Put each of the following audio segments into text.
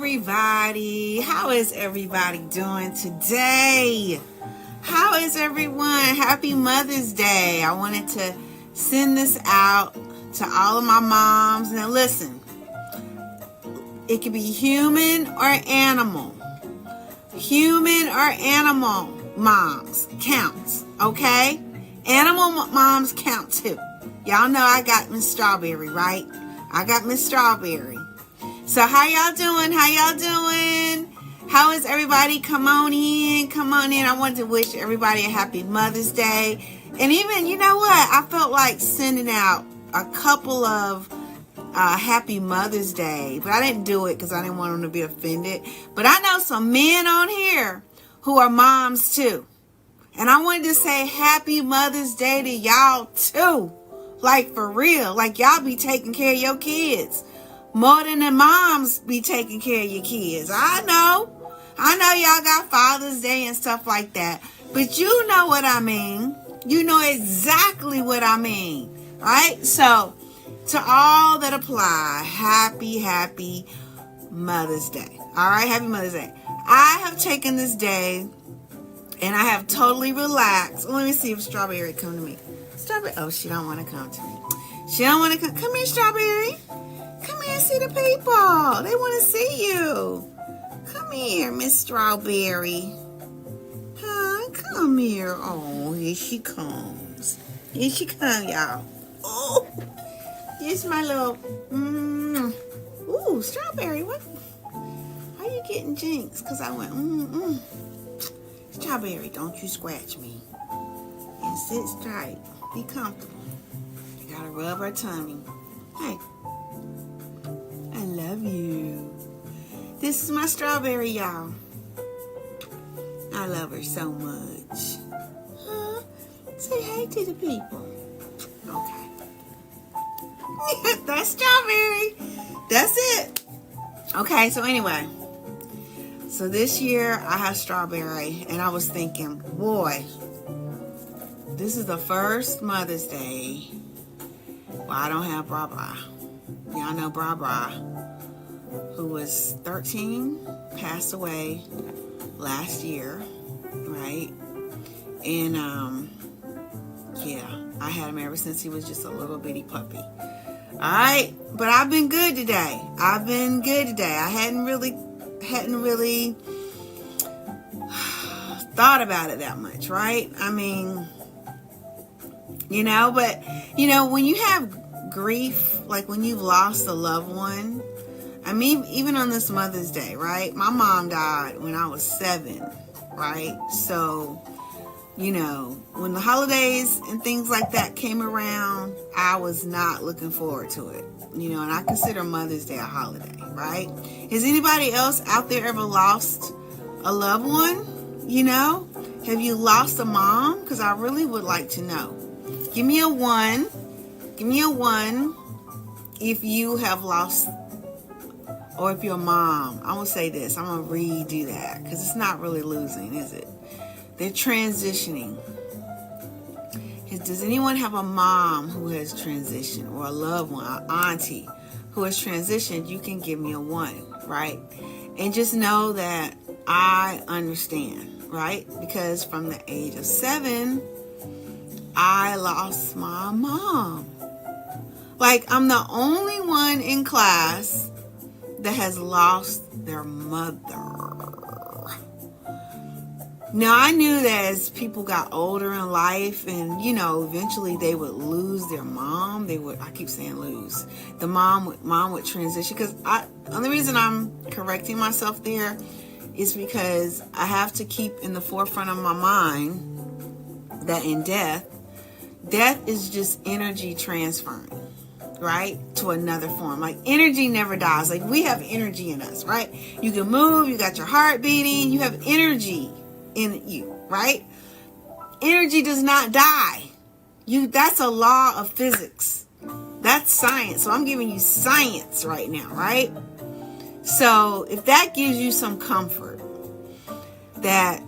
everybody. How is everybody doing today? How is everyone? Happy Mother's Day. I wanted to send this out to all of my moms. Now listen, it could be human or animal. Human or animal moms counts, okay? Animal moms count too. Y'all know I got Miss Strawberry, right? I got Miss Strawberry. So how y'all doing? How y'all doing? How is everybody? Come on in. Come on in. I wanted to wish everybody a happy Mother's Day. And even, you know what? I felt like sending out a couple of happy Mother's Day. But I didn't do it because I didn't want them to be offended. But I know some men on here who are moms too. And I wanted to say happy Mother's Day to y'all too. Like for real. Like y'all be taking care of your kids more than the moms be taking care of your kids. I know y'all got Father's Day and stuff like that. But you know what I mean. You know exactly what I mean. Right? So, to all that apply, happy Mother's Day. Alright? Happy Mother's Day. I have taken this day and I have totally relaxed. Let me see if Strawberry come to me. Strawberry. Oh, she don't want to come to me. She don't want to come. Come here, Strawberry. Come here and see the people. They want to see you. Come here, Miss Strawberry. Huh? Come here. Oh, here she comes. Here she comes, y'all. Oh, here's my little... Ooh, Strawberry, what? How you getting jinxed? Because I went, Strawberry, don't you scratch me. And sit straight. Be comfortable. You gotta rub her tummy. Hey. I love you. This is my Strawberry, y'all. I love her so much. Huh? Say hey to the people. Okay. That's Strawberry. That's it. Okay, so anyway. So this year I have Strawberry, and I was thinking, boy, this is the first Mother's Day. Well, I don't have Bra Bra. Y'all know Bra Bra, who was 13, passed away last year, right? And, yeah, I had him ever since he was just a little bitty puppy. All right, but I've been good today. I hadn't really thought about it that much, right? I mean, but, when you have grief, like when you've lost a loved one, I mean, even on this Mother's Day, right? My mom died when I was 7, right? So, when the holidays and things like that came around, I was not looking forward to it, and I consider Mother's Day a holiday, right? Has anybody else out there ever lost a loved one? Have you lost a mom? Because I really would like to know. Give me a 1. Give me a 1 if you have lost, or if you're a mom. I'm going to say this. I'm going to redo that because it's not really losing, is it? They're transitioning. Does anyone have a mom who has transitioned, or a loved one, an auntie who has transitioned? You can give me a 1, right? And just know that I understand, right? Because from the age of 7, I lost my mom. Like, I'm the only one in class that has lost their mother. Now, I knew that as people got older in life and, eventually they would lose their mom. I keep saying lose. The mom would transition. Because the only reason I'm correcting myself there is because I have to keep in the forefront of my mind that in death is just energy transferring, right, to another form. Like, energy never dies. Like, we have energy in us, right? You can move, you got your heart beating, you have energy in you, right? Energy does not die. That's a law of physics. That's science. So I'm giving you science right now, right? So if that gives you some comfort that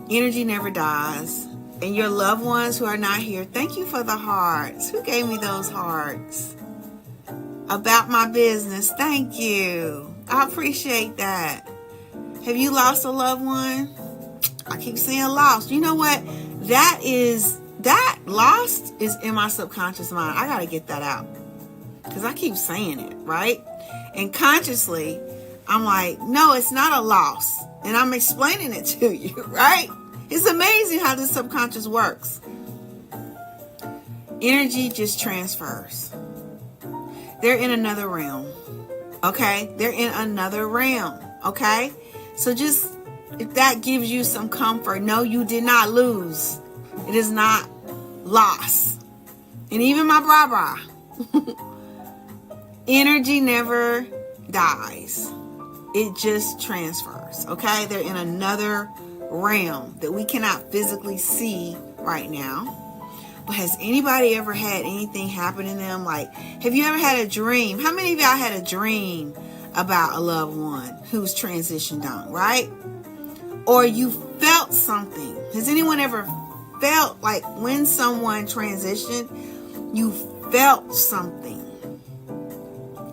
energy never dies, and your loved ones who are not here, thank you for the hearts. Who gave me those hearts? about my business. Thank you. I appreciate that. Have you lost a loved one? I keep saying lost. You know what? That lost is in my subconscious mind. I got to get that out. Because I keep saying it, right? And consciously, I'm like, no, it's not a loss. And I'm explaining it to you, right? It's amazing how the subconscious works. Energy just transfers. They're in another realm. Okay? They're in another realm. Okay? So just, if that gives you some comfort, no, you did not lose. It is not loss. And even my bra. Energy never dies. It just transfers. Okay? They're in another realm that we cannot physically see right now. But has anybody ever had anything happen to them? Like, have you ever had a dream? How many of y'all had a dream about a loved one who's transitioned on, right? Or you felt something. Has anyone ever felt like when someone transitioned, you felt something?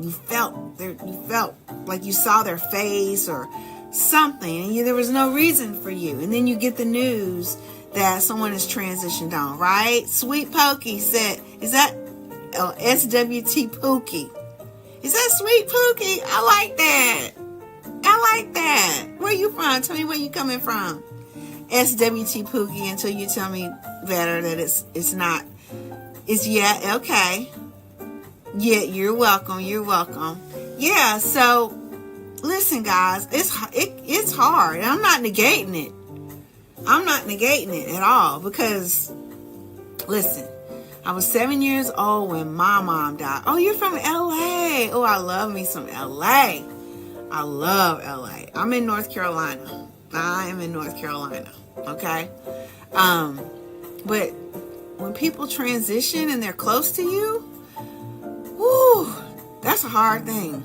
You felt like you saw their face or something, and there was no reason for you. And then you get the news that someone is transitioned on, right? Sweet Pokey said, is that SWT Pookie? Is that Sweet Pookie? I like that. I like that. Where you from? Tell me where you coming from. SWT Pookie, until you tell me better that it's not. It's yeah, okay. Yeah, you're welcome. You're welcome. Yeah, so listen, guys, it's hard. I'm not negating it. I'm not negating it at all because, listen, I was 7 years old when my mom died. Oh, you're from LA. Oh, I love me some LA. I love LA. I'm in North Carolina. I am in North Carolina. Okay. But when people transition and they're close to you, whoo, that's a hard thing.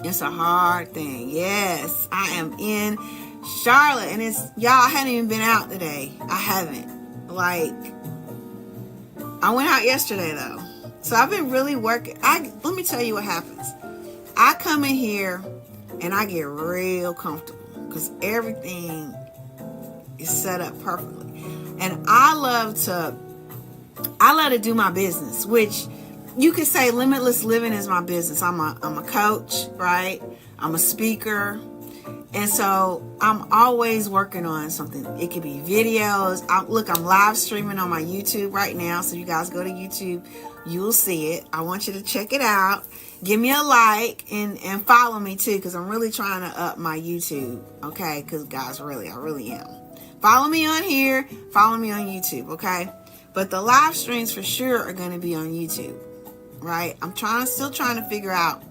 It's a hard thing. Yes, I am in Charlotte, and y'all, I haven't even been out today. I haven't. Like, I went out yesterday though. So I've been really working. Let me tell you what happens. I come in here and I get real comfortable because everything is set up perfectly. And I love to do my business, which you could say limitless living is my business. I'm a coach, right? I'm a speaker. And so I'm always working on something. It could be videos. I'm live streaming on my YouTube right now. So you guys go to YouTube, you'll see it. I want you to check it out. Give me a like and follow me too, because I'm really trying to up my YouTube. Okay? Because guys, I really am. Follow me on here. Follow me on YouTube. Okay? But the live streams for sure are going to be on YouTube. Right? I'm still trying to figure out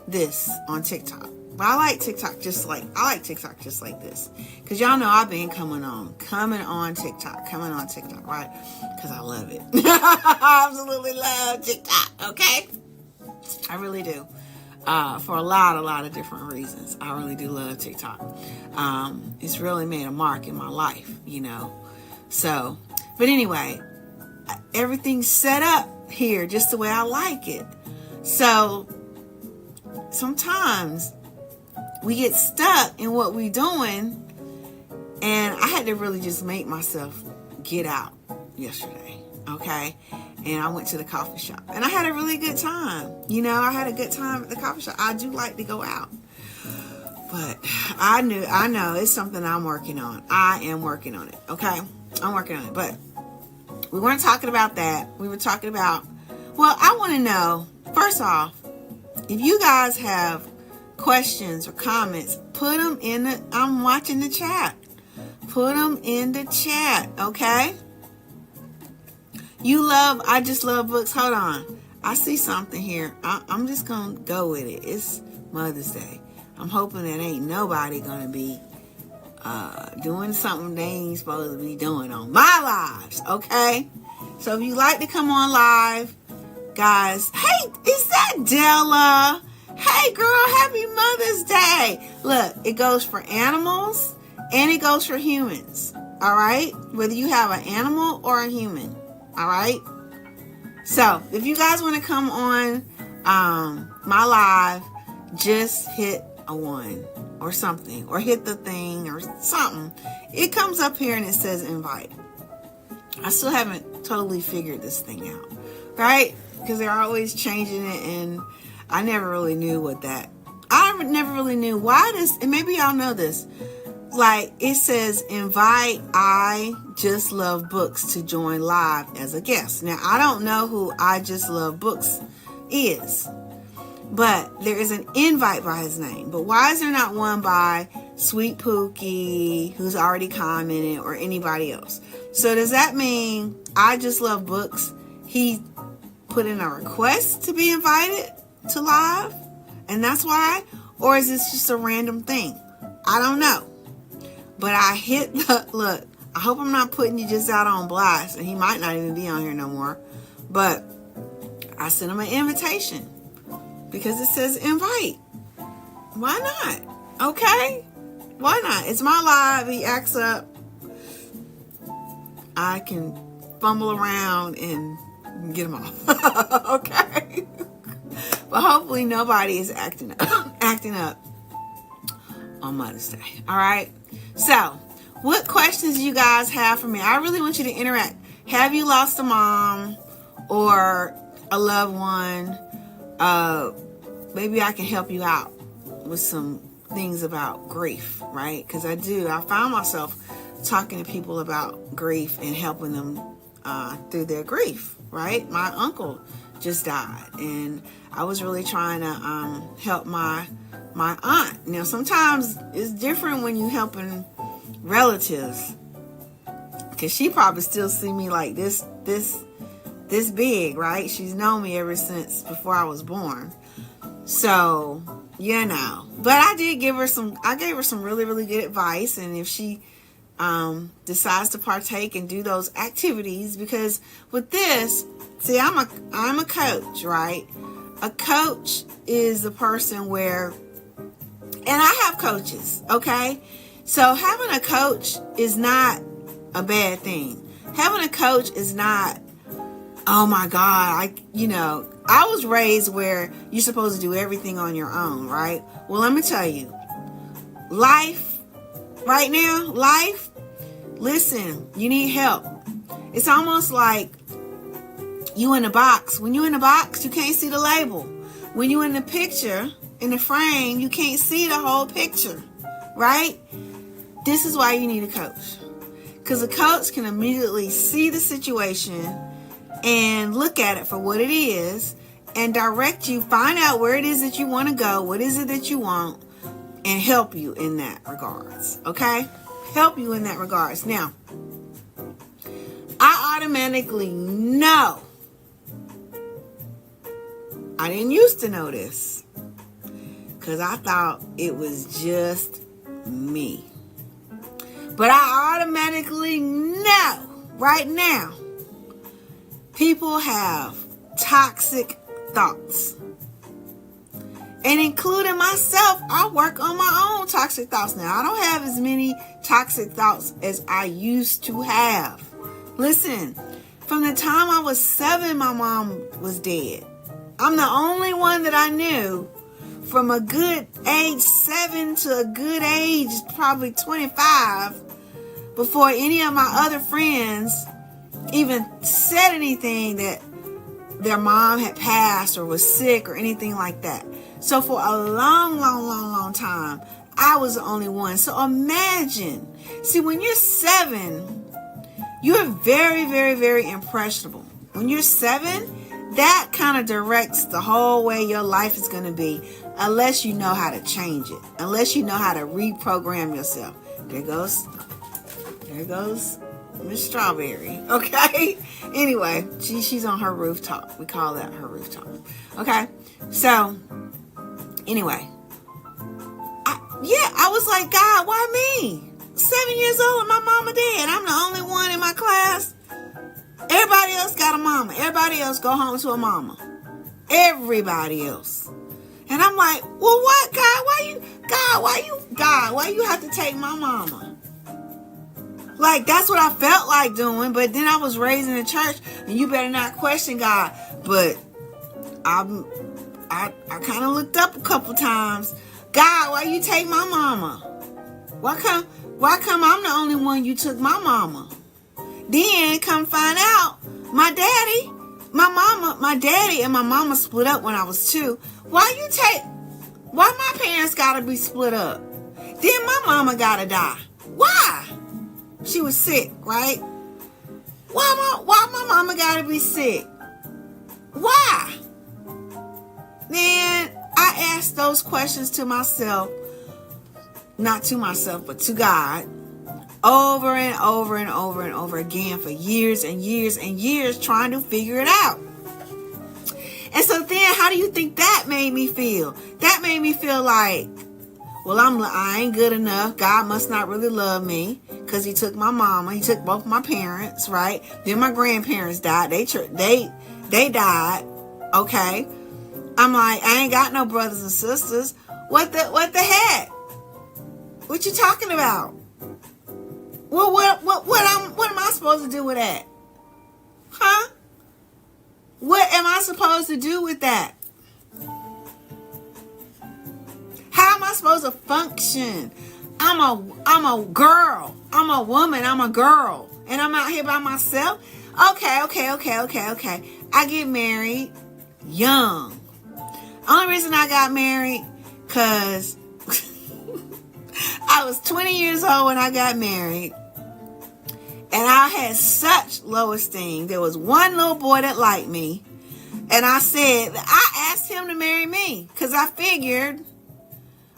this on TikTok. But I like TikTok just like this. Because y'all know I've been coming on TikTok, right? Because I love it. I absolutely love TikTok, okay? I really do. For a lot of different reasons. I really do love TikTok. It's really made a mark in my life, you know. So, but anyway, everything's set up here just the way I like it. So, sometimes we get stuck in what we're doing, and I had to really just make myself get out yesterday, okay? And I went to the coffee shop, and I had a really good time. You know, I had a good time at the coffee shop. I do like to go out, but I know it's something I'm working on. I am working on it, okay? I'm working on it, but we weren't talking about that. We were talking about, well, I want to know, first off, if you guys have questions or comments, put them in I'm watching the chat. Put them in the chat, okay? I just love books. Hold on. I see something here. I'm just going to go with it. It's Mother's Day. I'm hoping that ain't nobody going to be doing something they ain't supposed to be doing on my lives, okay? So if you like to come on live, guys, hey, is that Della? Hey girl, happy Mother's Day. Look, it goes for animals and it goes for humans. All right? Whether you have an animal or a human. All right? So if you guys want to come on my live, just hit a 1 or something, or hit the thing or something. It comes up here and it says invite. I still haven't totally figured this thing out, right? Because they're always changing it, and I never really knew I never really knew why this, and maybe y'all know this. Like, it says invite I Just Love Books to join live as a guest. Now, I don't know who I Just Love Books is, but there is an invite by his name. But why is there not one by Sweet Pookie, who's already commented, or anybody else? So does that mean I Just Love Books, he put in a request to be invited to live, and that's why? Or is this just a random thing? I don't know. But I hit the, look, I hope I'm not putting you just out on blast, and he might not even be on here no more. But I sent him an invitation because it says invite. Why not? Okay? Why not? It's my live. He acts up. I can fumble around and get him off. Okay? But hopefully nobody is acting up on Mother's Day. All right? So, what questions do you guys have for me? I really want you to interact. Have you lost a mom or a loved one? Maybe I can help you out with some things about grief, right? Because I found myself talking to people about grief and helping them through their grief, right? My uncle just died, and I was really trying to help my aunt. Now, sometimes it's different when you helping relatives, because she probably still see me like this big, right? She's known me ever since before I was born. So, but I gave her some really, really good advice. And if she decides to partake and do those activities, because with this, see, I'm a coach, right? A coach is the person where, and I have coaches, okay? So having a coach is not a bad thing. Having a coach is not, oh my God, I was raised where you're supposed to do everything on your own, right? Well, let me tell you, life, listen, you need help. It's almost like you in a box. When you in a box, you can't see the label. When you in the picture, in the frame, you can't see the whole picture, right? This is why you need a coach. Because a coach can immediately see the situation and look at it for what it is and direct you, find out where it is that you want to go, what is it that you want, and help you in that regards, okay? Help you in that regards. Now, I automatically know. I didn't used to know this because I thought it was just me. But I automatically know right now people have toxic thoughts. And including myself, I work on my own toxic thoughts now. I don't have as many toxic thoughts as I used to have. Listen, from the time I was 7, my mom was dead. I'm the only one that I knew from a good age 7 to a good age probably 25 before any of my other friends even said anything that their mom had passed or was sick or anything like that. So for a long time, I was the only one. So imagine, see, when you're 7, you're very, very, very impressionable. When you're 7, that kind of directs the whole way your life is going to be, unless you know how to change it, unless you know how to reprogram yourself. There goes Miss Strawberry. Okay. Anyway, she's on her rooftop. We call that her rooftop. Okay. So anyway, I was like, God, why me? 7 years old and my mama dead. I'm the only one in my class. Everybody else got a mama. Everybody else go home to a mama. Everybody else. And I'm like, well, what, God? Why you have to take my mama? Like, that's what I felt like doing. But then I was raised in the church, and you better not question God. But I kind of looked up a couple times. God, why you take my mama? Why come I'm the only one you took my mama? Then come find out, my daddy and my mama split up when I was 2. Why my parents gotta be split up? Then my mama gotta die. Why? She was sick, right? Why my mama gotta be sick? Why? Then I asked those questions to myself, not to myself, but to God, over and over and over and over again for years and years and years, trying to figure it out. And so then, how do you think that made me feel? That made me feel like, well, I ain't good enough. God must not really love me because he took my mama. He took both my parents, right? Then my grandparents died. They died. Okay. I'm like, I ain't got no brothers and sisters. What the heck? What you talking about? Well, what am I supposed to do with that? Huh? What am I supposed to do with that? How am I supposed to function? I'm a girl. I'm a woman. I'm a girl. And I'm out here by myself? Okay. I get married young. Only reason I got married, because I was 20 years old when I got married. And I had such low esteem. There was one little boy that liked me. And I asked him to marry me. Because I figured,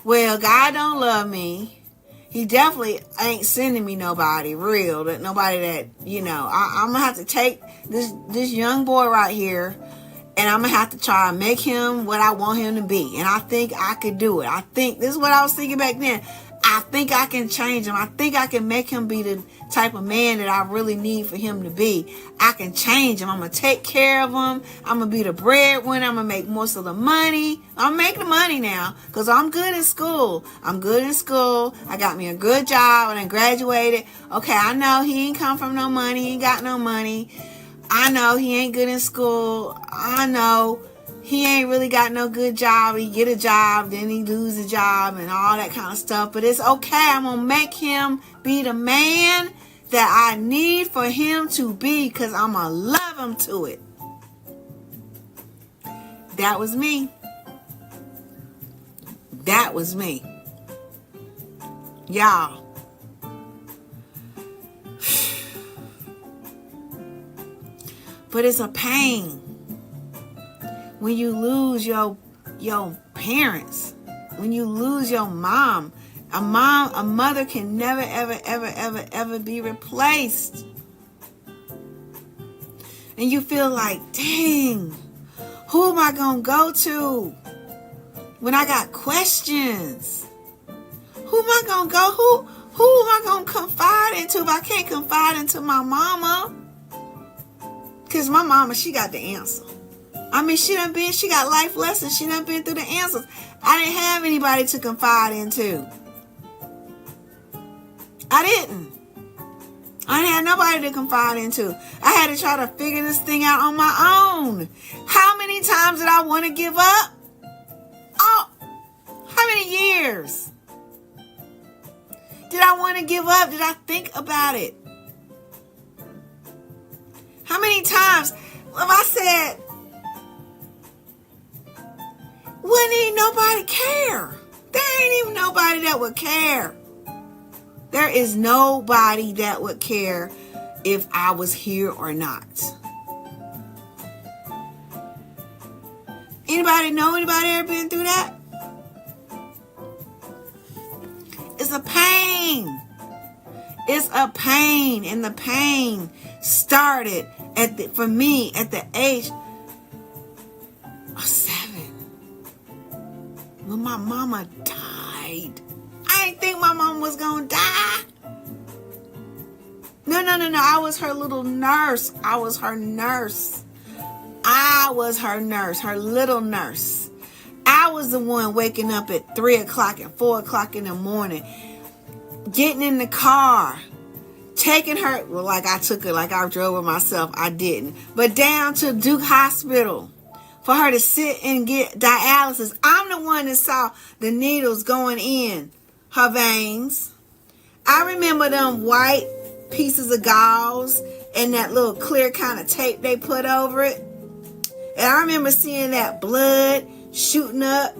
well, God don't love me. He definitely ain't sending me nobody real. Nobody that, I'm going to have to take this young boy right here. And I'm going to have to try and make him what I want him to be. And I think I could do it. This is what I was thinking back then. I think I can change him. I think I can make him be the type of man that I really need for him to be. I can change him. I'm going to take care of him. I'm going to be the breadwinner. I'm going to make most of the money. I'm making the money now because I'm good in school. I got me a good job and I graduated. Okay, I know he ain't come from no money. He ain't got no money. I know he ain't good in school. I know he ain't really got no good job. He get a job, then he lose a job and all that kind of stuff. But it's okay. I'm going to make him be the man that I need for him to be because I'm going to love him to it. That was me. That was me. Y'all. But it's a pain when you lose your parents, when you lose your mom. A mother can never, ever be replaced. And you feel like, dang, who am I going to go to when I got questions? Who am I going to go? Who am I going to confide into if I can't confide into my mama? Because my mama, she got the answer. I mean, she got life lessons. She done been through the answers. I didn't have anybody to confide into. I didn't have nobody to confide into. I had to try to figure this thing out on my own. How many times did I want to give up? Oh, how many years did I want to give up? Did I think about it? How many times have I said, wouldn't even nobody care? There ain't even nobody that would care. There is nobody that would care if I was here or not. Anybody know anybody ever been through that? It's a pain. It's a pain. And the pain started for me at the age of 7. When my mama died. I didn't think my mama was going to die. No. I was her little nurse. I was her nurse. Her little nurse. I was the one waking up at 3 o'clock and 4 o'clock in the morning, getting in the car, taking her, well, like I took her, like I drove her myself. I didn't. But down to Duke Hospital for her to sit and get dialysis. I'm the one that saw the needles going in her veins. I remember them white pieces of gauze and that little clear kind of tape they put over it. And I remember seeing that blood shooting up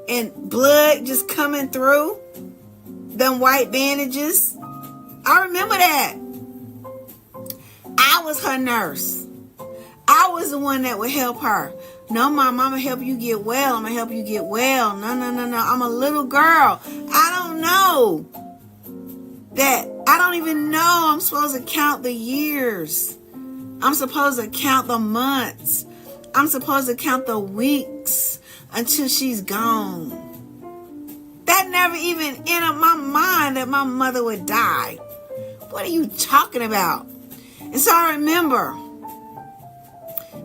and blood just coming through them white bandages. I remember that. I was her nurse. I was the one that would help her. No, Mom, I'm going to help you get well. I'm going to help you get well. No. I'm a little girl. I don't know that. I don't even know I'm supposed to count the years. I'm supposed to count the months. I'm supposed to count the weeks until she's gone. That never even entered my mind that my mother would die. What are you talking about? And so I remember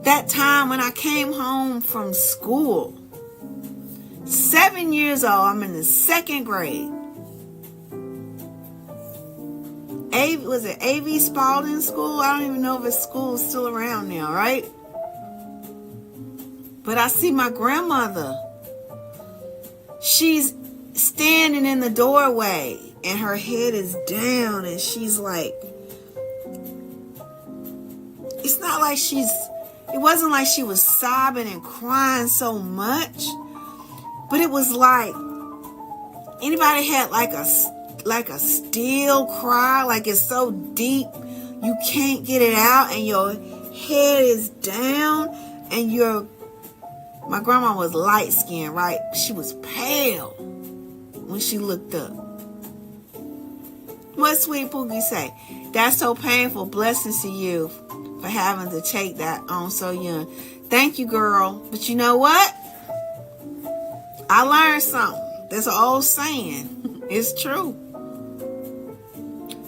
that time when I came home from school. 7 years old. I'm in the second grade. Was it A.V. Spalding School? I don't even know if his school is still around now, right? But I see my grandmother. She's standing in the doorway and her head is down and she's like, it's not like it wasn't like she was sobbing and crying so much, but it was like, anybody had like a still cry, like it's so deep you can't get it out and your head is down and my grandma was light skinned, right? She was pale when she looked up. What Sweet Pookie say? That's so painful. Blessings to you for having to take that on so young. Thank you, girl. But you know what? I learned something. There's an old saying. It's true.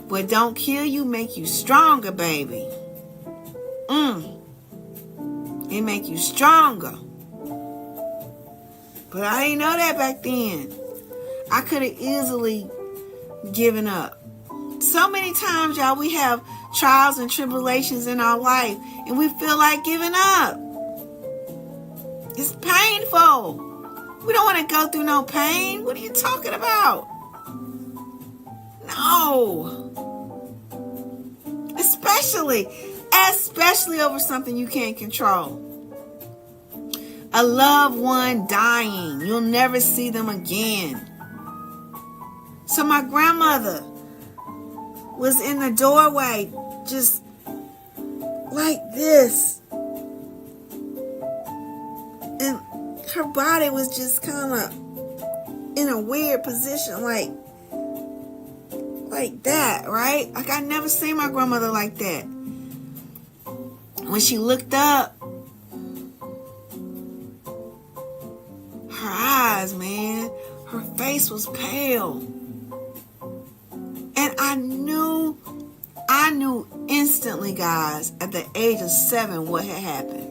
What don't kill you make you stronger, baby. It make you stronger. But I didn't know that back then. I could have easily given up. So many times, y'all, we have trials and tribulations in our life and we feel like giving up. It's painful. We don't want to go through no pain. What are you talking about? No. Especially over something you can't control. A loved one dying. You'll never see them again. So my grandmother was in the doorway just like this. And her body was just kind of in a weird position like that, right? Like I never seen my grandmother like that. When she looked up, her eyes, man, her face was pale. And I knew instantly, guys, at the age of 7 what had happened.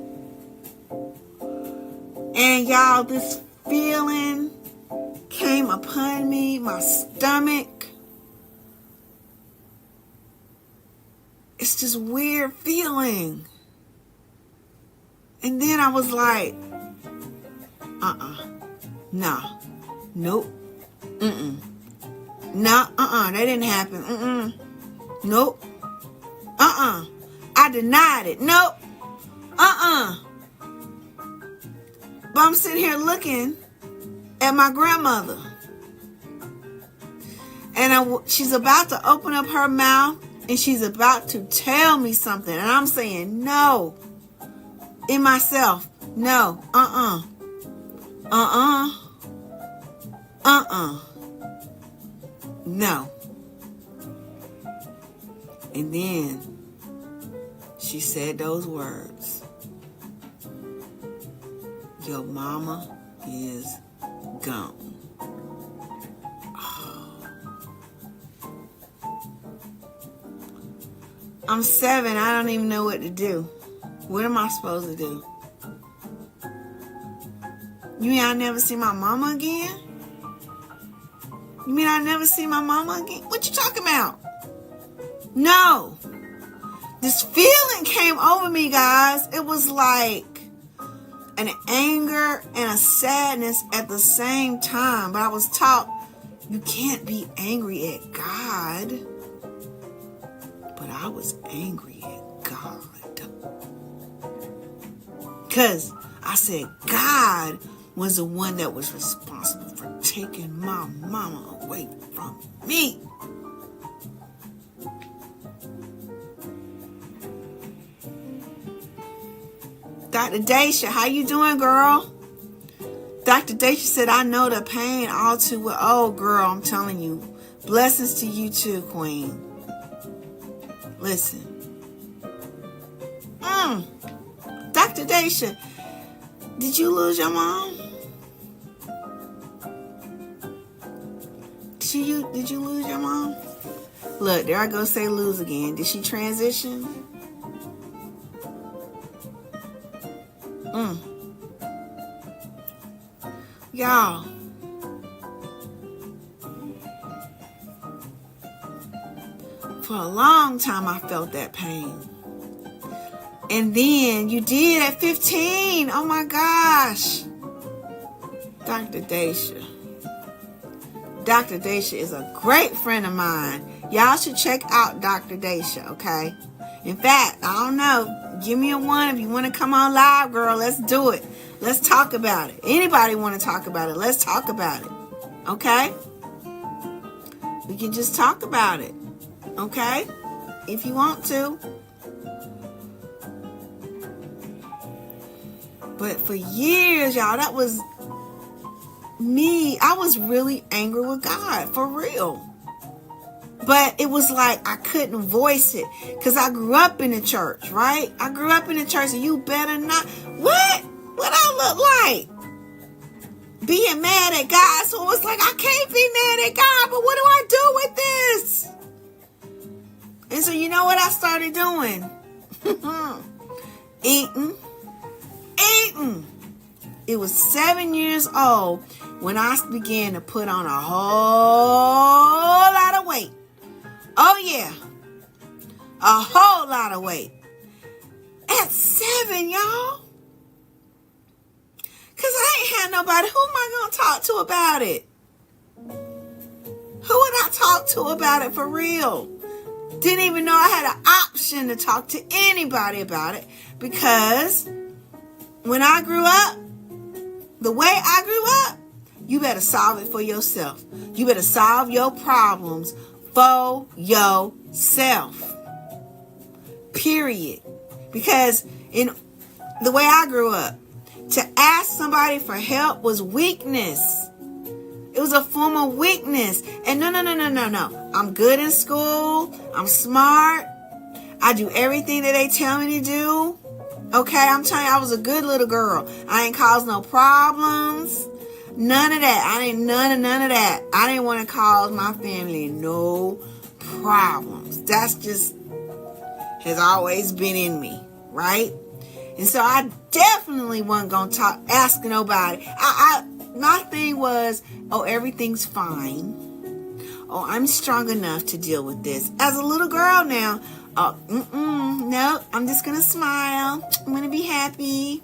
And y'all, this feeling came upon me, my stomach. It's this weird feeling. And then I was like, nah, nope, nah, that didn't happen, nope, I denied it, nope, But I'm sitting here looking at my grandmother. And she's about to open up her mouth and she's about to tell me something. And I'm saying no. In myself, no, no. And then she said those words. Your mama is gone. Oh. I'm 7. I don't even know what to do. What am I supposed to do? You mean I never see my mama again? You mean I never see my mama again? What you talking about? No. This feeling came over me, guys. It was like an anger and a sadness at the same time. But I was taught you can't be angry at God. But I was angry at God. Because I said God was the one that was responsible for taking my mama away from me. Dr. Daisha, how you doing, girl? Dr. Daisha said, I know the pain all too well. Oh, girl, I'm telling you. Blessings to you too, Queen. Listen. Dr. Daisha, did you lose your mom? Did you lose your mom? Look, there I go say lose again. Did she transition? Y'all. For a long time I felt that pain. And then you did at 15. Oh my gosh. Dr. Daisha. Dr. Daisha is a great friend of mine. Y'all should check out Dr. Daisha, okay? In fact, I don't know. Give me a one if you want to come on live, girl. Let's do it. Let's talk about it. Anybody want to talk about it? Let's talk about it. Okay? We can just talk about it. Okay? If you want to. But for years, y'all, that was me. I was really angry with God. For real. But it was like I couldn't voice it. Because I grew up in the church, right? I grew up in the church and you better not. What? What I look like? Being mad at God. So it was like, I can't be mad at God, but what do I do with this? And so you know what I started doing? Eating. It was 7 years old when I began to put on a whole lot of weight. Oh yeah. A whole lot of weight. At 7, y'all. Because I ain't had nobody. Who am I going to talk to about it? Who would I talk to about it for real? Didn't even know I had an option to talk to anybody about it. Because when I grew up, the way I grew up, you better solve it for yourself. You better solve your problems for yourself. Period. Because in the way I grew up, to ask somebody for help was weakness. It was a form of weakness. And no. I'm good in school. I'm smart. I do everything that they tell me to do. Okay, I'm telling you, I was a good little girl. I ain't caused no problems. None of that. None of that. I didn't want to cause my family no problems. That's just has always been in me, right? And so I definitely wasn't going to ask nobody. My thing was, oh, everything's fine. Oh, I'm strong enough to deal with this. As a little girl now, no, I'm just going to smile. I'm going to be happy.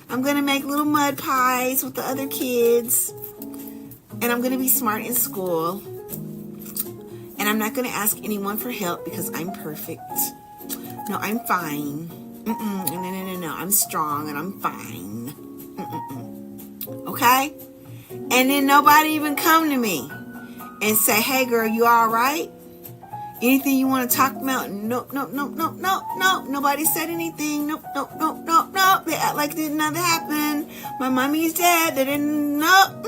I'm going to make little mud pies with the other kids. And I'm going to be smart in school. And I'm not going to ask anyone for help because I'm perfect. No, I'm fine. No. I'm strong and I'm fine. Okay? And then nobody even come to me and say, hey, girl, you all right? Anything you want to talk about? Nope. Nobody said anything. Nope. They act like nothing happened. My mommy's dead. They didn't, nope.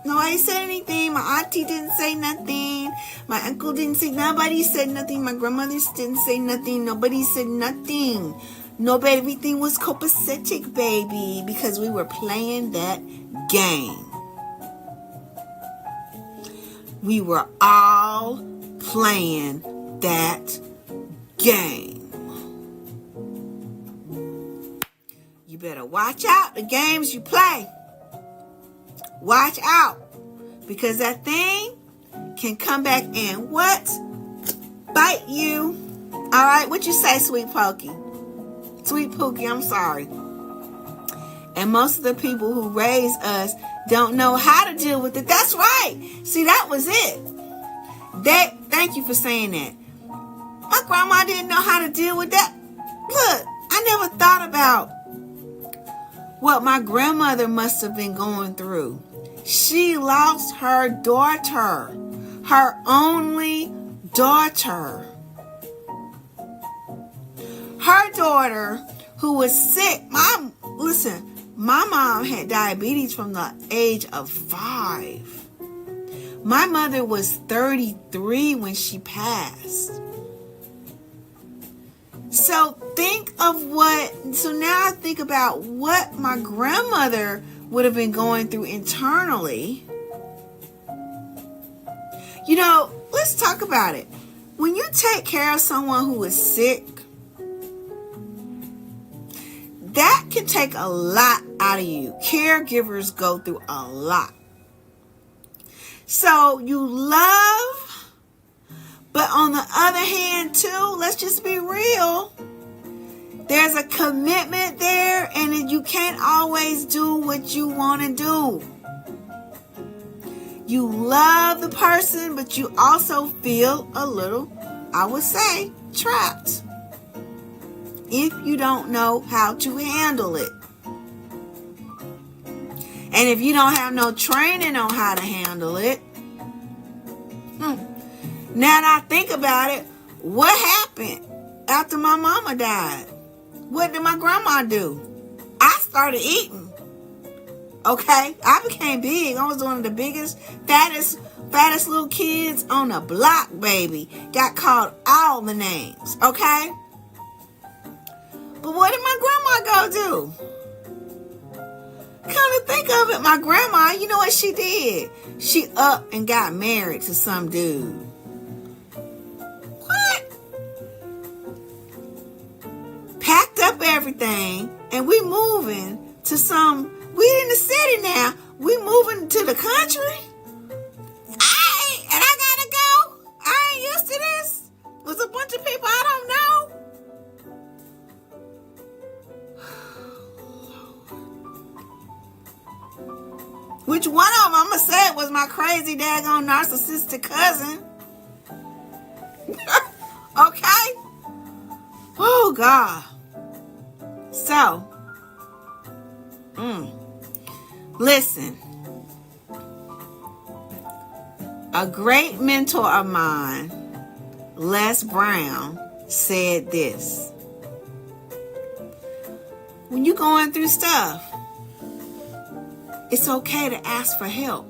Nobody said anything. My auntie didn't say nothing. My uncle didn't say, nobody said nothing. My grandmother didn't say nothing. Nobody said nothing. Nobody, everything was copacetic, baby, because we were playing that game. We were all playing that game. You better watch out the games you play. Watch out, because that thing can come back and what? bite you. All right, what you say, Sweet Pokey? Sweet Pookie, I'm sorry. And most of the people who raise us don't know how to deal with it. That's right. See, that was it. Thank you for saying that. My grandma didn't know how to deal with that. Look, I never thought about what my grandmother must have been going through. She lost her daughter, her only daughter. Her daughter, who was sick. My mom had diabetes from the age of 5. My mother was 33 when she passed. So now I think about what my grandmother would have been going through internally. You know, let's talk about it. When you take care of someone who is sick, that can take a lot out of you. Caregivers go through a lot. So you love, but on the other hand too, let's just be real. There's a commitment there, and you can't always do what you want to do. You love the person, but you also feel a little, I would say, trapped. If you don't know how to handle it. And if you don't have no training on how to handle it. Now that I think about it, what happened after my mama died? What did my grandma do? I started eating. Okay? I became big. I was one of the biggest, fattest little kids on the block, baby. Got called all the names. Okay? But what did my grandma go do? Come to think of it, my grandma, you know what she did? She up and got married to some dude. What? Packed up everything, and we moving to we in the city now. We moving to the country. I gotta go. I ain't used to this. With a bunch of people I don't know. Which one of them I'm going to say was my crazy daggone narcissistic cousin. Okay? Oh, God. So, listen. A great mentor of mine, Les Brown, said this. When you're going through stuff, it's okay to ask for help.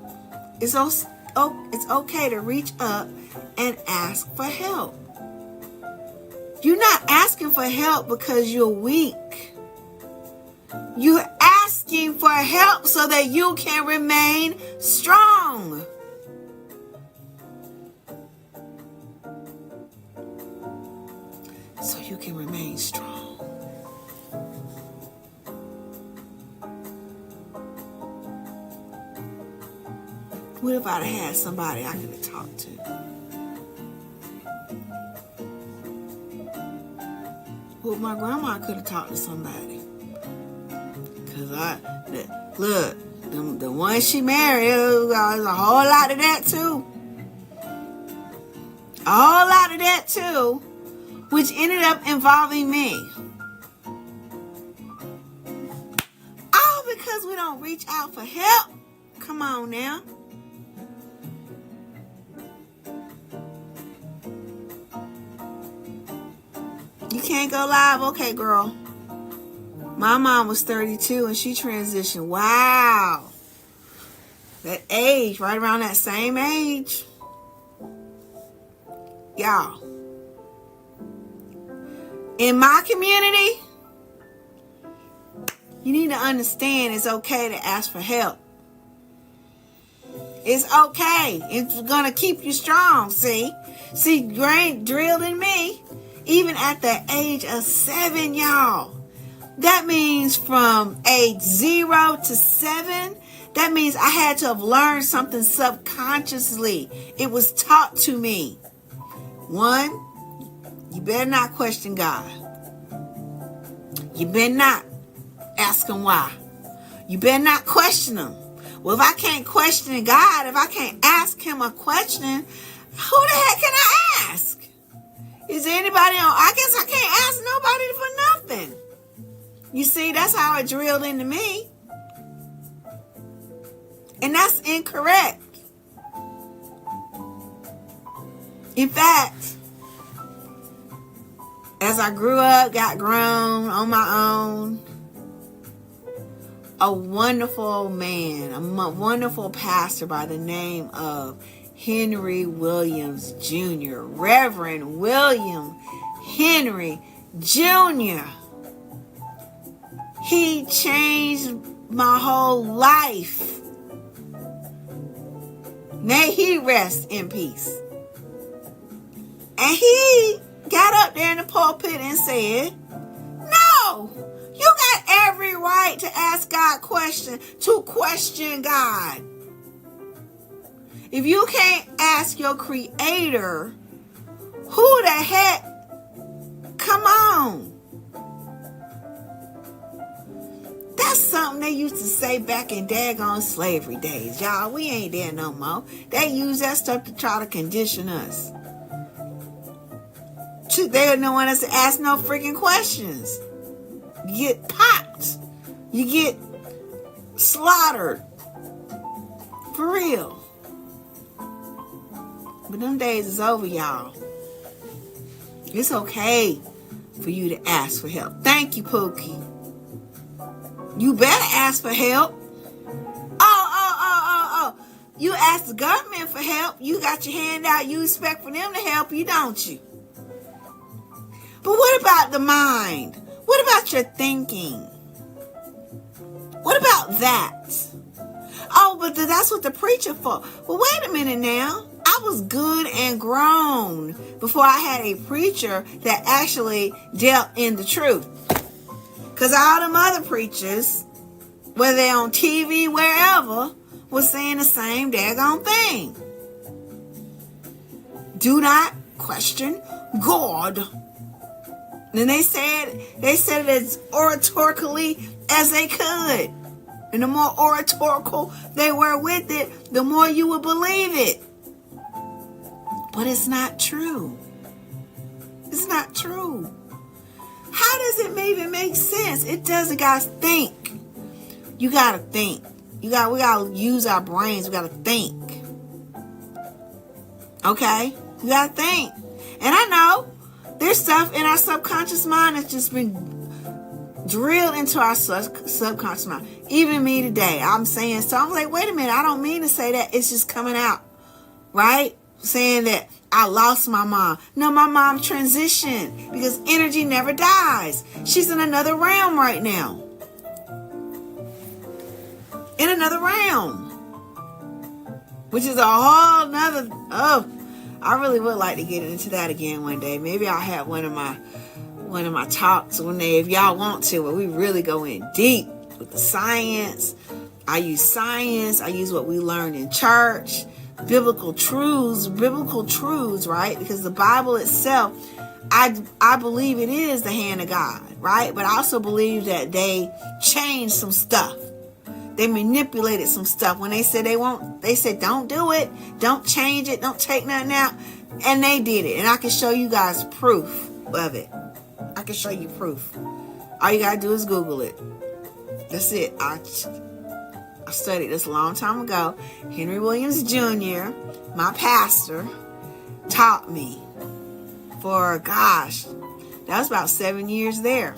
It's okay to reach up and ask for help. You're not asking for help because you're weak. You're asking for help so that you can remain strong. So you can remain strong. What if I'd have had somebody I could have talked to? Well, my grandma could have talked to somebody. Because the one she married, there's a whole lot of that too. A whole lot of that too, which ended up involving me. All because we don't reach out for help. Come on now. You can't go live? Okay, girl. My mom was 32 and she transitioned. Wow. That age, right around that same age. Y'all. In my community, you need to understand it's okay to ask for help. It's okay. It's going to keep you strong, see? See, drilled in me. Even at the age of 7, y'all. That means from age 0 to 7, that means I had to have learned something subconsciously. It was taught to me. 1, You better not question God. You better not ask him why. You better not question him. Well, if I can't question God, if I can't ask him a question, who the heck can I ask? Is there anybody on? I guess I can't ask nobody for nothing. You see, that's how it drilled into me. And that's incorrect. In fact, as I grew up, got grown on my own, a wonderful man, a wonderful pastor by the name of Henry Williams Jr., Reverend William Henry Jr. He changed my whole life. May he rest in peace. And he got up there in the pulpit and said, no, you got every right to ask God questions, to question God. If you can't ask your creator, who the heck? Come on. That's something they used to say back in daggone slavery days. Y'all, we ain't there no more. They use that stuff to try to condition us. They don't want us to ask no freaking questions. You get popped. You get slaughtered. For real. But them days is over, y'all. It's okay for you to ask for help. Thank you, Pookie. You better ask for help. Oh. You ask the government for help. You got your hand out. You expect for them to help you, don't you? But what about the mind? What about your thinking? What about that? Oh, but that's what the preacher for. Well, wait a minute now. I was good and grown before I had a preacher that actually dealt in the truth. Because all them other preachers, whether they're on TV, wherever, was saying the same daggone thing. Do not question God. And they said it as oratorically as they could. And the more oratorical they were with it, the more you would believe it. But it's not true. It's not true. How does it even make sense? It doesn't, guys. Think. You gotta think. We gotta use our brains. We gotta think. Okay? You gotta think. And I know there's stuff in our subconscious mind that's just been drilled into our subconscious mind. Even me today, I'm saying so. I'm like, wait a minute, I don't mean to say that. It's just coming out, right? Saying that I lost my mom. No, my mom transitioned because energy never dies. She's in another realm right now. In another realm. Which is a whole nother, I really would like to get into that again one day. Maybe I'll have one of my talks one day if y'all want to, where we really go in deep with the science. I use science. I use what we learned in church. Biblical truths, right? Because the Bible itself, I believe it is the hand of God, right? But I also believe that they changed some stuff. They manipulated some stuff when they said they said don't do it, don't change it, don't take nothing out. And they did it. And I can show you guys proof of it. I can show you proof. All you gotta do is Google it. That's it. I studied this a long time ago. Henry Williams Jr., my pastor, taught me for, that was about 7 years there.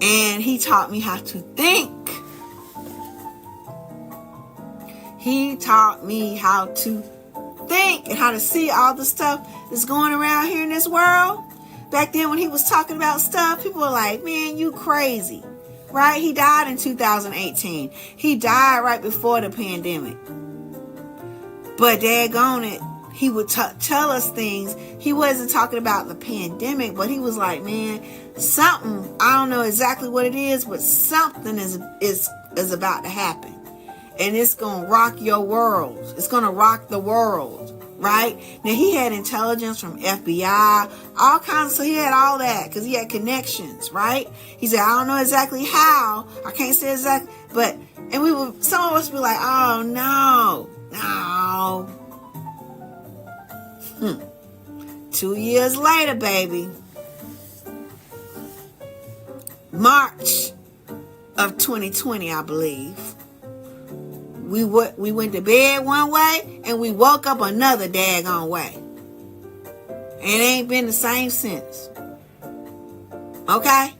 And he taught me how to think. He taught me how to think and how to see all the stuff that's going around here in this world. Back then when he was talking about stuff, people were like, man, you crazy. Right? He died in 2018. He died right before the pandemic. But daggone it, he would tell us things. He wasn't talking about the pandemic, but he was like, man, something, I don't know exactly what it is, but something is about to happen. And it's going to rock your world. It's going to rock the world. right? Now, he had intelligence from FBI, all kinds. So he had all that because he had connections, right? He said, I don't know exactly how. I can't say exactly, but, and some of us be like, oh, no. 2 years later, baby. March of 2020, I believe. We went to bed one way and we woke up another daggone way. And it ain't been the same since. Okay?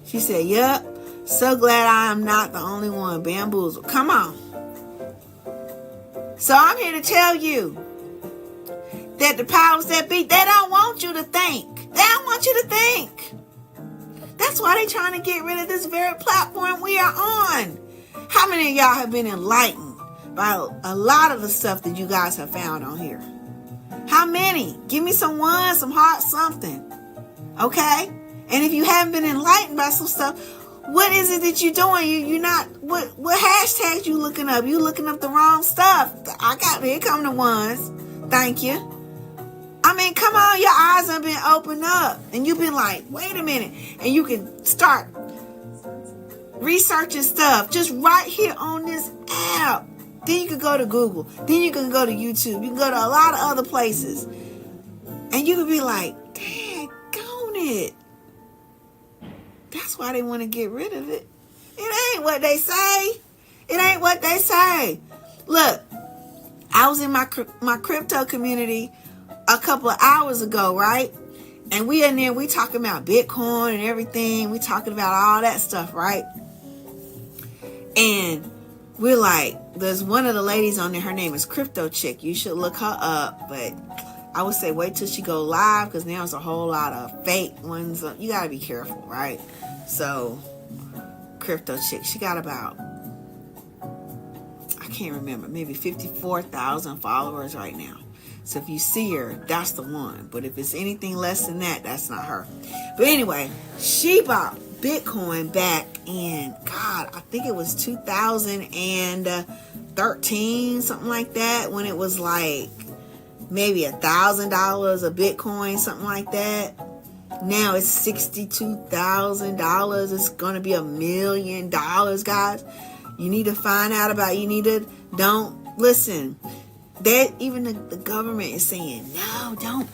She said, yup. So glad I am not the only one bamboozled. Come on. So I'm here to tell you that the powers that be, they don't want you to think. They don't want you to think. That's why they're trying to get rid of this very platform we are on. How many of y'all have been enlightened by a lot of the stuff that you guys have found on here? How many? Give me some one, some heart, something. Okay? And if you haven't been enlightened by some stuff, what is it that you're doing? You're not, what hashtags you looking up? You looking up the wrong stuff. Here come the ones. Thank you. I mean, come on, your eyes have been opened up. And you've been like, wait a minute. And you can start researching stuff just right here on this app. Then you can go to Google. Then you can go to YouTube. You can go to a lot of other places. And you can be like, daggone it. That's why they want to get rid of it. It ain't what they say. It ain't what they say. Look, I was in my crypto community a couple of hours ago, right? And we in there, we talking about Bitcoin and everything. We talking about all that stuff, right? And we're like, there's one of the ladies on there, her name is Crypto Chick. You should look her up, but I would say wait till she go live because now there's a whole lot of fake ones. You got to be careful, right? So, Crypto Chick, she got about, I can't remember, maybe 54,000 followers right now. So if you see her, that's the one. But if it's anything less than that, that's not her. But anyway, she bought Bitcoin back in, God, I think it was 2013, something like that, when it was like maybe $1,000 a Bitcoin, something like that. Now it's $62,000. It's going to be $1 million, guys. You need to find out about it. Don't listen. That even the government is saying, no, don't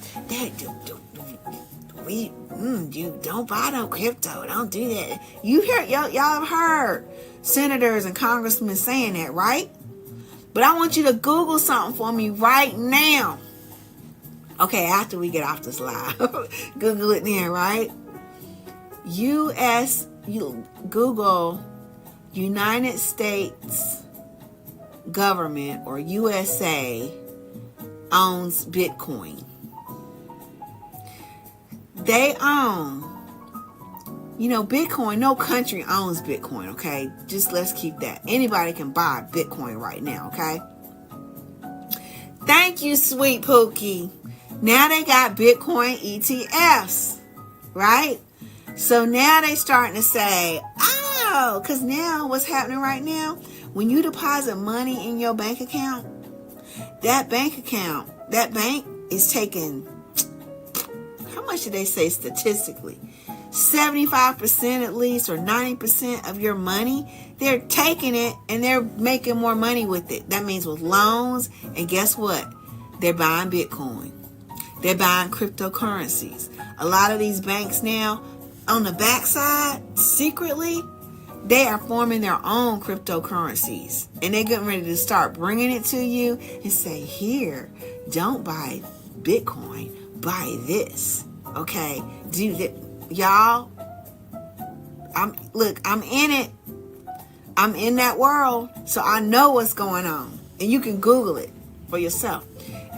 buy no crypto. Don't do that. You hear y'all have heard senators and congressmen saying that, right? But I want you to Google something for me right now. Okay, after we get off this live, Google it then, right? Google United States government or USA owns Bitcoin. They own, Bitcoin, no country owns Bitcoin, okay? Just let's keep that. Anybody can buy Bitcoin right now, okay? Thank you, Sweet Pookie. Now they got Bitcoin ETFs, right? So now they starting to say, because now what's happening right now, when you deposit money in your bank account, that bank is taking, how much did they say statistically? 75% at least, or 90% of your money, they're taking it and they're making more money with it. That means with loans, and guess what? They're buying Bitcoin. They're buying cryptocurrencies. A lot of these banks now, on the backside, secretly, they are forming their own cryptocurrencies. And they're getting ready to start bringing it to you and say, here, don't buy Bitcoin, buy this. Okay? Do that. Y'all, I'm in it. I'm in that world. So I know what's going on. And you can Google it for yourself.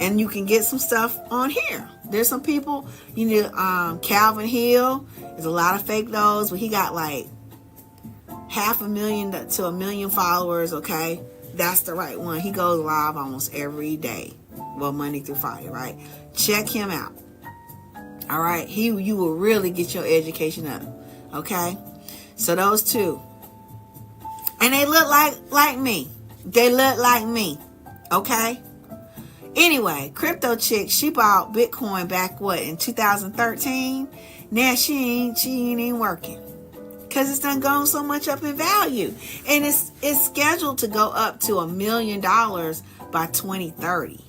And you can get some stuff on here. There's some people, Calvin Hill. There's a lot of fake those, but he got like 500,000 to 1 million followers, okay? That's the right one. He goes live almost every day. Well, Monday through Friday, right? Check him out. All right? You will really get your education up, okay? So those two. And they look like me. They look like me, okay? Anyway, crypto chick, she bought Bitcoin back in 2013. Now she ain't even working, because it's done gone so much up in value, and it's scheduled to go up to $1 million by 2030.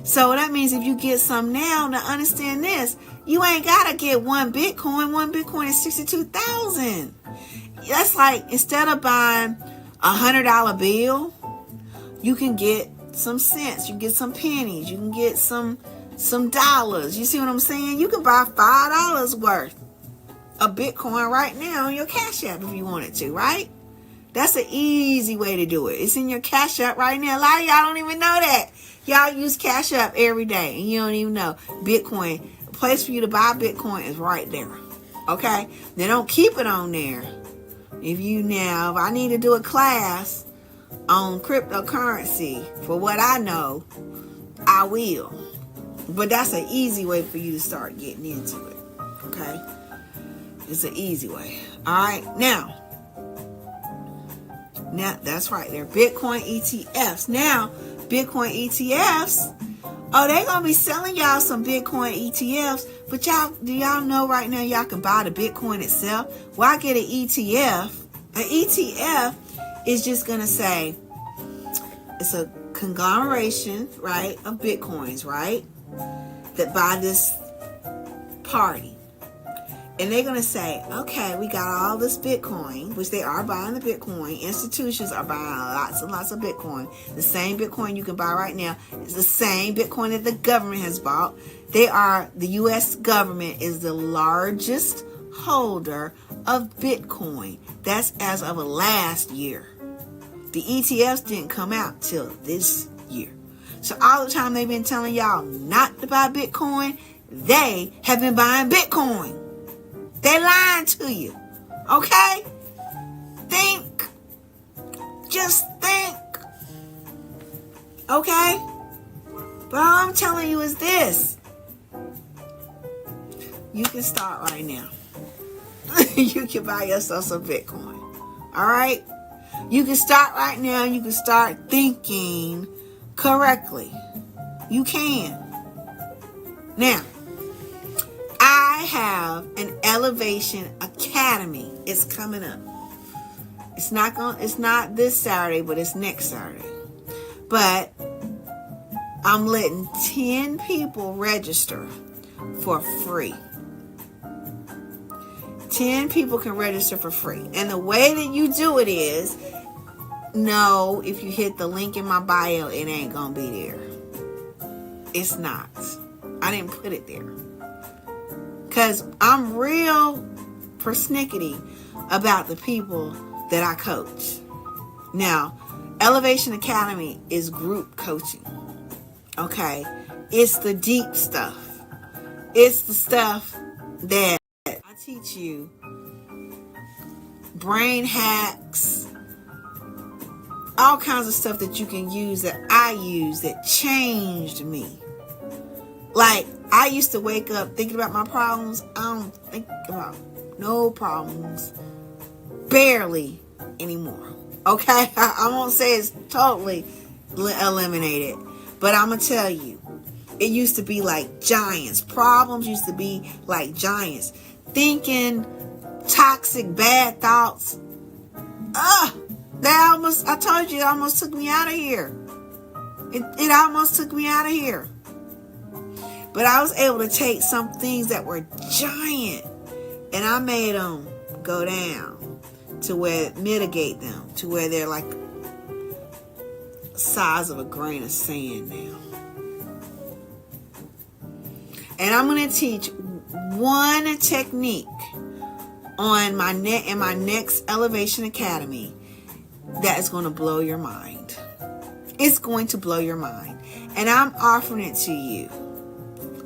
So that means if you get some now, to understand this, you ain't gotta get one Bitcoin. One Bitcoin is 62,000. That's like, instead of buying $100 bill, you can get some cents, you can get some pennies, you can get some dollars. You see what I'm saying? You can buy $5 worth of Bitcoin right now on your Cash App if you wanted to, right? That's an easy way to do it. It's in your Cash App right now. A lot of y'all don't even know that. Y'all use Cash App every day and you don't even know. Bitcoin, a place for you to buy Bitcoin is right there. Okay? They don't keep it on there. If I need to do a class on cryptocurrency, for what I know, I will. But that's an easy way for you to start getting into it. Okay? It's an easy way. Alright, now that's right, they're Bitcoin ETFs. Now, Bitcoin ETFs, they're gonna be selling y'all some Bitcoin ETFs, but do y'all know right now y'all can buy the Bitcoin itself? Why get an ETF? An ETF is just gonna say it's a conglomeration, right, of Bitcoins, right, that buy this party. And they're going to say, okay, we got all this Bitcoin, which they are buying the Bitcoin. Institutions are buying lots and lots of Bitcoin. The same Bitcoin you can buy right now is the same Bitcoin that the government has bought. The U.S. government is the largest holder of Bitcoin. That's as of last year. The ETFs didn't come out till this year. So all the time they've been telling y'all not to buy Bitcoin, they have been buying Bitcoin. They lying to you. Okay? Think. Just think. Okay? But all I'm telling you is this. You can start right now. You can buy yourself some Bitcoin. Alright? You can start right now. You can start thinking correctly. You can. Now, I have an Elevation Academy. It's coming up. It's not this Saturday, but it's next Saturday. But I'm letting 10 people register for free. 10 people can register for free. And the way that you do it is, no, if you hit the link in my bio, it ain't gonna be there. It's not. I didn't put it there. Because I'm real persnickety about the people that I coach. Now, Elevation Academy is group coaching. Okay? It's the deep stuff. It's the stuff that I teach you. Brain hacks. All kinds of stuff that you can use, that I use, that changed me. Like, I used to wake up thinking about my problems. I don't think about no problems. Barely anymore. Okay? I won't say it's totally eliminated. But I'm going to tell you. It used to be like giants. Problems used to be like giants. Thinking toxic, bad thoughts. I told you, it almost took me out of here. It almost took me out of here. But I was able to take some things that were giant and I made them go down to where, mitigate them to where they're like the size of a grain of sand now. And I'm going to teach one technique on my next Elevation Academy that is going to blow your mind. It's going to blow your mind. And I'm offering it to you.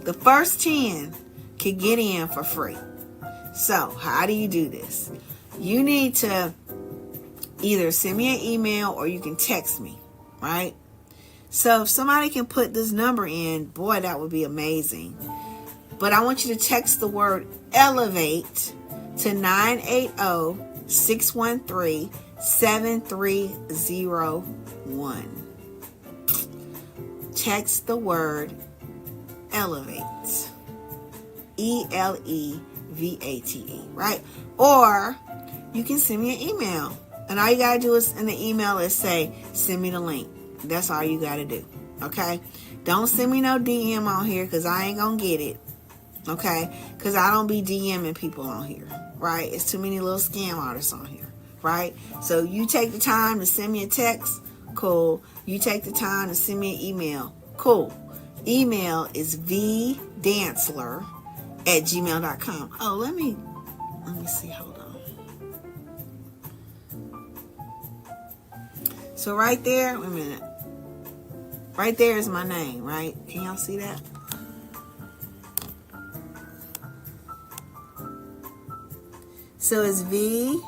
The first 10 can get in for free. So, how do you do this? You need to either send me an email or you can text me, right? So, if somebody can put this number in, boy, that would be amazing. But I want you to text the word elevate to 980-613-7301. text the word elevate. ELEVATE, right? Or you can send me an email. And all you got to do is in the email is say, send me the link. That's all you got to do. Okay? Don't send me no DM on here because I ain't going to get it. Okay? Because I don't be DMing people on here. Right? It's too many little scam artists on here. Right? So you take the time to send me a text. Cool. You take the time to send me an email. Cool. Email is vdancler@gmail.com. Oh, let me see. Hold on. So right there, wait a minute. Right there is my name, right? Can y'all see that? So it's V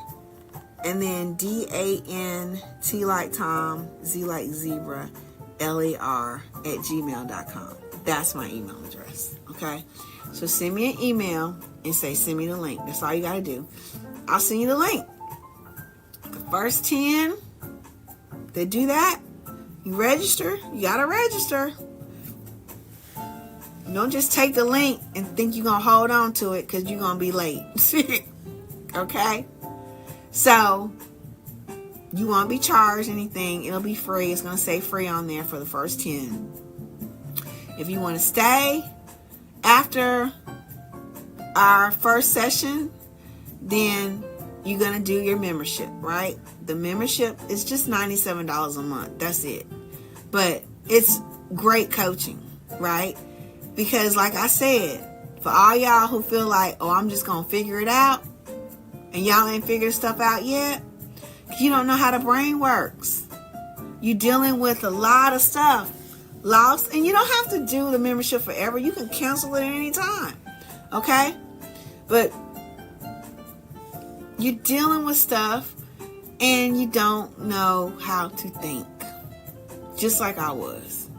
and then DANT like Tom, Z like zebra, LAR@gmail.com. That's my email address. Okay? So send me an email and say, send me the link. That's all you got to do. I'll send you the link. The first 10 that do that, you register. You got to register. Don't just take the link and think you're going to hold on to it because you're going to be late. Okay? So, you won't be charged anything. It'll be free. It's going to say free on there for the first 10. If you want to stay after our first session, then you're going to do your membership, right? The membership is just $97 a month. That's it. But it's great coaching, right? Because like I said, for all y'all who feel like, oh, I'm just going to figure it out, and y'all ain't figured stuff out yet, you don't know how the brain works. You're dealing with a lot of stuff. Lost, and you don't have to do the membership forever. You can cancel it at any time. Okay? But you're dealing with stuff and you don't know how to think. Just like I was.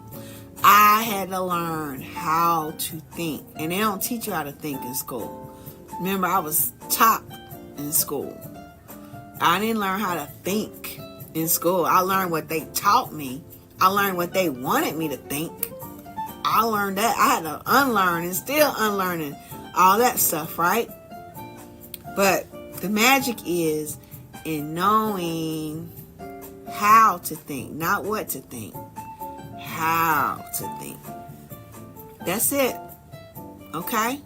I had to learn how to think. And they don't teach you how to think in school. Remember, I was top in school. I didn't learn how to think in school. I learned what they taught me. I learned what they wanted me to think. I learned that. I had to unlearn and still unlearning all that stuff, right? But the magic is in knowing how to think, not what to think. How to think. That's it. Okay?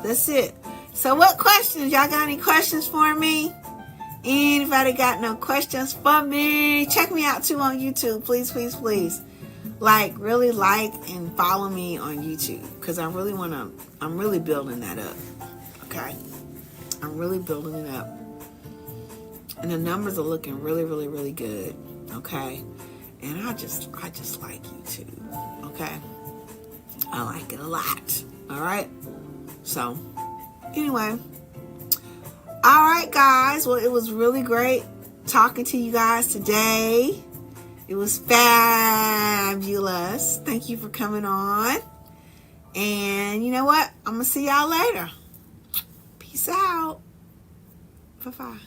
That's it. So what questions? Y'all got any questions for me? Anybody got no questions for me? Check me out too on YouTube. Please, please, please. Really like and follow me on YouTube. Because I'm really building that up. Okay? I'm really building it up. And the numbers are looking really, really, really good. Okay? And I just like YouTube. Okay? I like it a lot. Alright? So, anyway. All right, guys. Well, it was really great talking to you guys today. It was fabulous. Thank you for coming on. And you know what? I'm going to see y'all later. Peace out. Bye-bye.